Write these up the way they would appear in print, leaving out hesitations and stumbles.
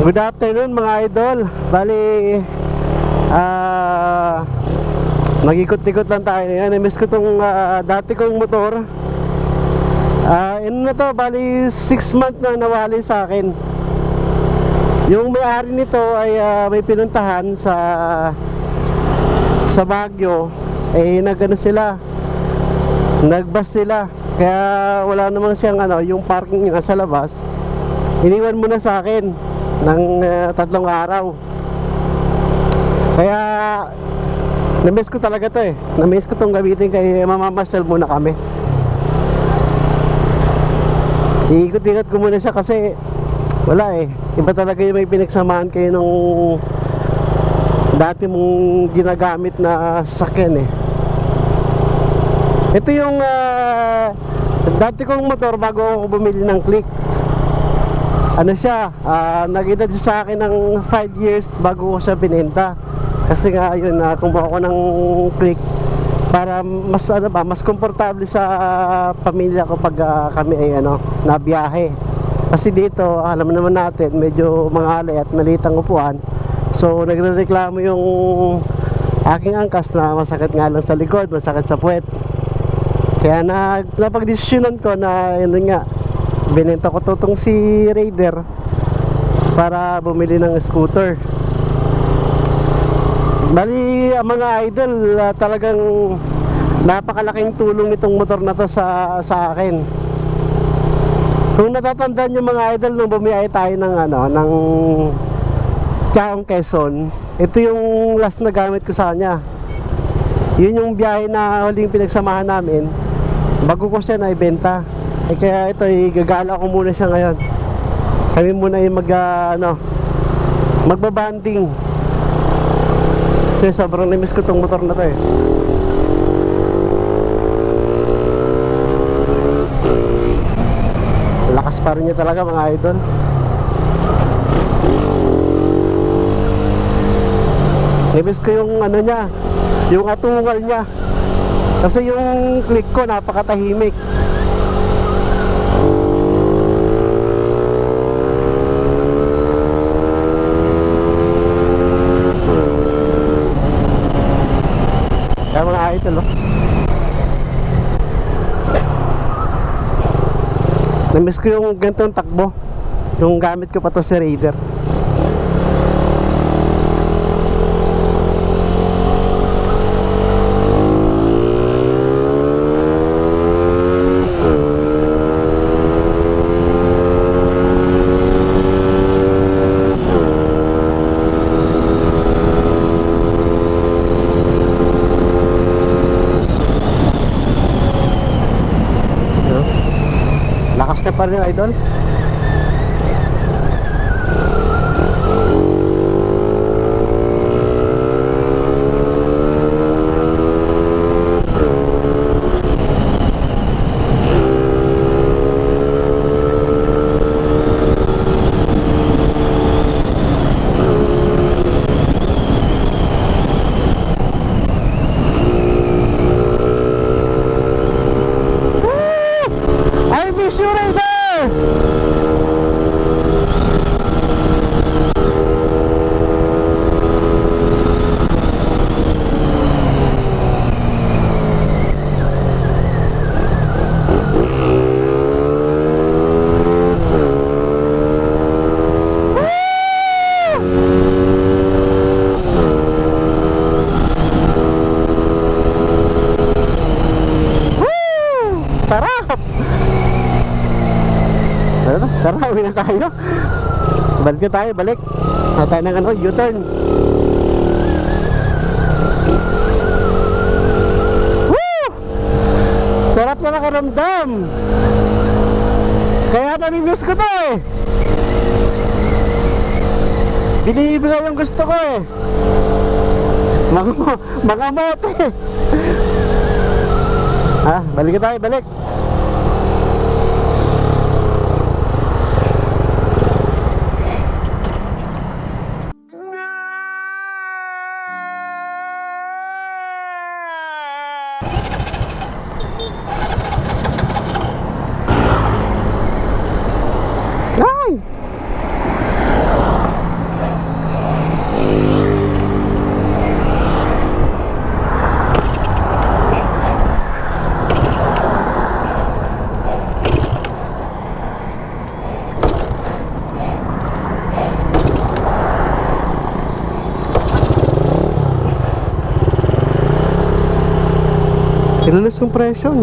Good afternoon mga idol. Bali nag-ikot-ikot lang tayo ngayon. I-miss ko tong dati kong motor. Ano na to, bali 6 months na nawali sa akin. Yung may-ari nito ay may pinuntahan sa Baguio. Nag-ano sila, nagbus sila. Kaya wala namang siyang yung parking niya sa labas. Iniwan mo na sa akin ng 3 araw. Kaya na-miss ko talaga to na-miss ko tong gamitin, kaya mamamasal muna kami. Iikot-ikot ko muna siya kasi wala iba talaga yung may pinagsamahan kayo nung dati mong ginagamit na sasakyan Ito yung dati kong motor bago ako bumili ng Click. Ano siya, nag-edad sa akin ng 5 years bago ko siya binenta. Kasi nga yun, kumuha ko ng Click para mas mas komportable sa pamilya ko pag kami ay nabiyahe. Kasi dito, alam naman natin, medyo mangalay at maliit ang upuan. So nagrereklamo yung aking angkas na masakit nga lang sa likod, masakit sa puwet. Kaya napag-desisyonan ko na yun nga, binenta ko tong si Raider para bumili ng scooter. Bali mga idol, talagang napakalaking tulong nitong motor na to sa akin. Kung natatandaan yung mga idol, nung bumiyahe tayo ng Chaong Quezon, ito yung last na gamit ko sa kanya. Yun yung biyahe na huling pinagsamahan namin bago ko siya naibenta. Kaya ito, gagala ko muna siya ngayon. Kami muna yung magbabanding. Kasi sobrang namiss ko tong motor na to Lakas pa rin niya talaga mga idol. Namiss ko yung niya, yung atungal niya. Kasi yung Click ko napakatahimik. Kaya mga idol na-miss ko yung ganitong takbo. Yung gamit ko pa to si Raider. Lakas na pa rin idol. I miss you, Raider! Sarap! Tara, uwi na tayo. Balik na tayo, balik. Tayo ng U-turn. Woo! Sarap na makaramdam. Kaya nami-miss ko to Binibigay yung gusto ko Mga mote. Balik na tayo, balik. Ay! Ilulus compression.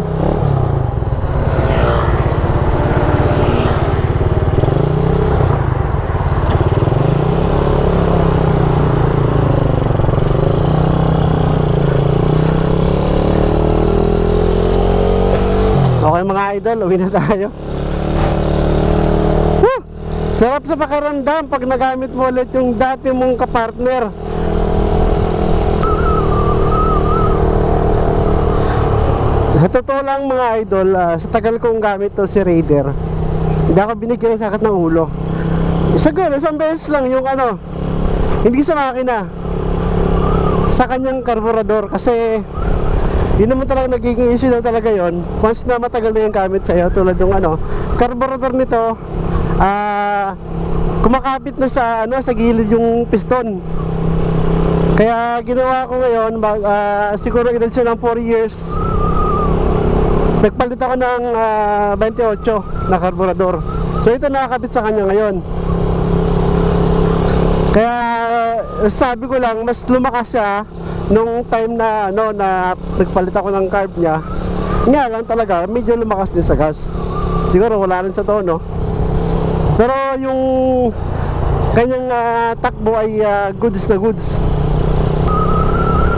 Okay mga idol, uwi na tayo. Woo! Sarap sa pakiramdam pag nagamit mo ulit yung dati mong kapartner. Sa totoo lang mga idol, sa tagal kong gamit to si Raider, hindi ako binigyan ng sakit ng ulo. Isang beses lang yung ano, hindi sa makina, sa kanyang karburador. Kasi yun naman talaga nagiging issue na talaga yon once na matagal na yung gamit sa'yo. Tulad yung ano, karburador nito, kumakapit na sa ano, sa gilid yung piston. Kaya ginawa ko ngayon, siguro edad siya ng 4 years, nagpalit ako ng 28 na karburador. So ito nakakabit sa kanya ngayon. Kaya sabi ko lang, mas lumakas siya nung time na ano, na nagpalit ako ng carb niya. Nga lang talaga, medyo lumakas din sa gas. Siguro wala rin sa tono. Pero yung kanyang takbo ay goods na goods.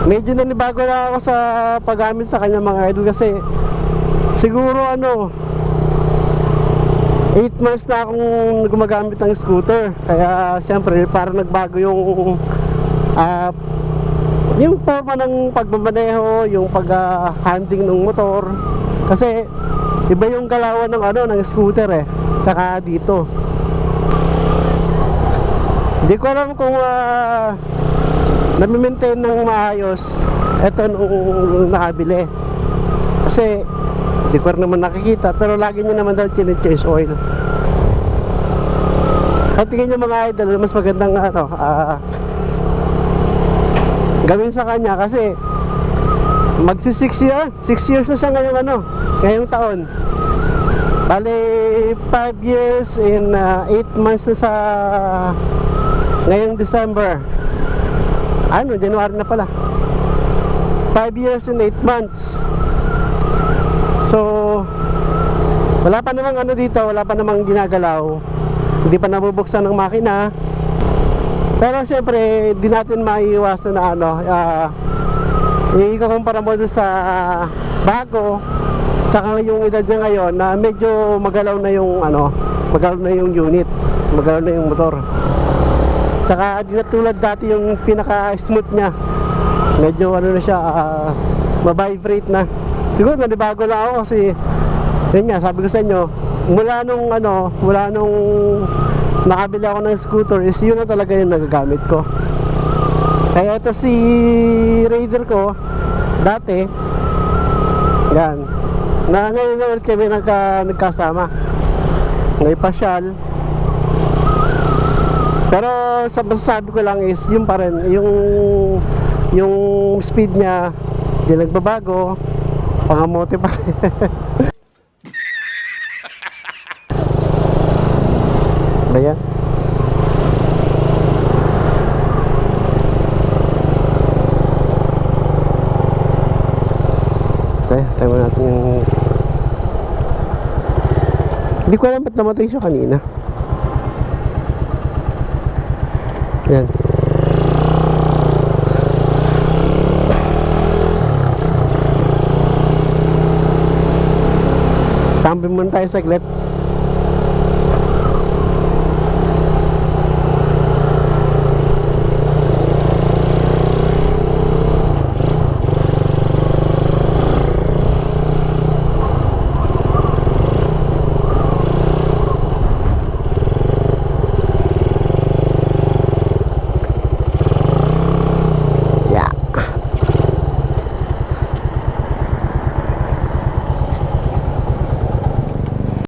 Medyo nanibago na ako sa paggamit sa kanya mga idol, kasi siguro ano, 8 months na akong gumagamit ng scooter. Kaya siyempre parang nagbago yung forma ng pagmamaneho, yung pag-handling ng motor. Kasi iba yung galawan ng ano, ng scooter eh, tsaka dito. Hindi ko alam kung nami-maintain ng maayos eto nung nakabili. Kasi di ko naman nakikita, pero lagi nyo naman daw chine-change oil. At tingin nyo mga idol, mas magandang ano, gawin sa kanya, kasi magsi 6 years na siya ngayong taon. Bale 5 years and 8 months na sa ngayong December, January na pala. 5 years and 8 months. So wala pa namang ano dito, wala pa namang ginagalaw, hindi pa nabubuksan ng makina. Pero siyempre di natin maiiwasan na ano, ikukumpara mo doon sa bago tsaka yung edad niya ngayon, na medyo magalaw na yung ano, magalaw na yung unit, magalaw na yung motor. Tsaka di na tulad dati yung pinaka smooth nya, medyo ano na siya, ma-vibrate na. Siguro nanibago lang ako kasi yun nga, sabi ko sa inyo, mula nung nakabili ako ng scooter, is yun na talaga yung nagagamit ko. Kaya ito si Raider ko dati, yan, na ngayon na ulit kami nagkasama, ngayon pasyal. Pero sabi ko lang is yung pa rin, yung speed niya di nagbabago, pangamote pa rin. Bayan. Tayo natin yung... Hindi ko alam ba't namatay siya kanina. Yan. Tambay muna tayo saglit.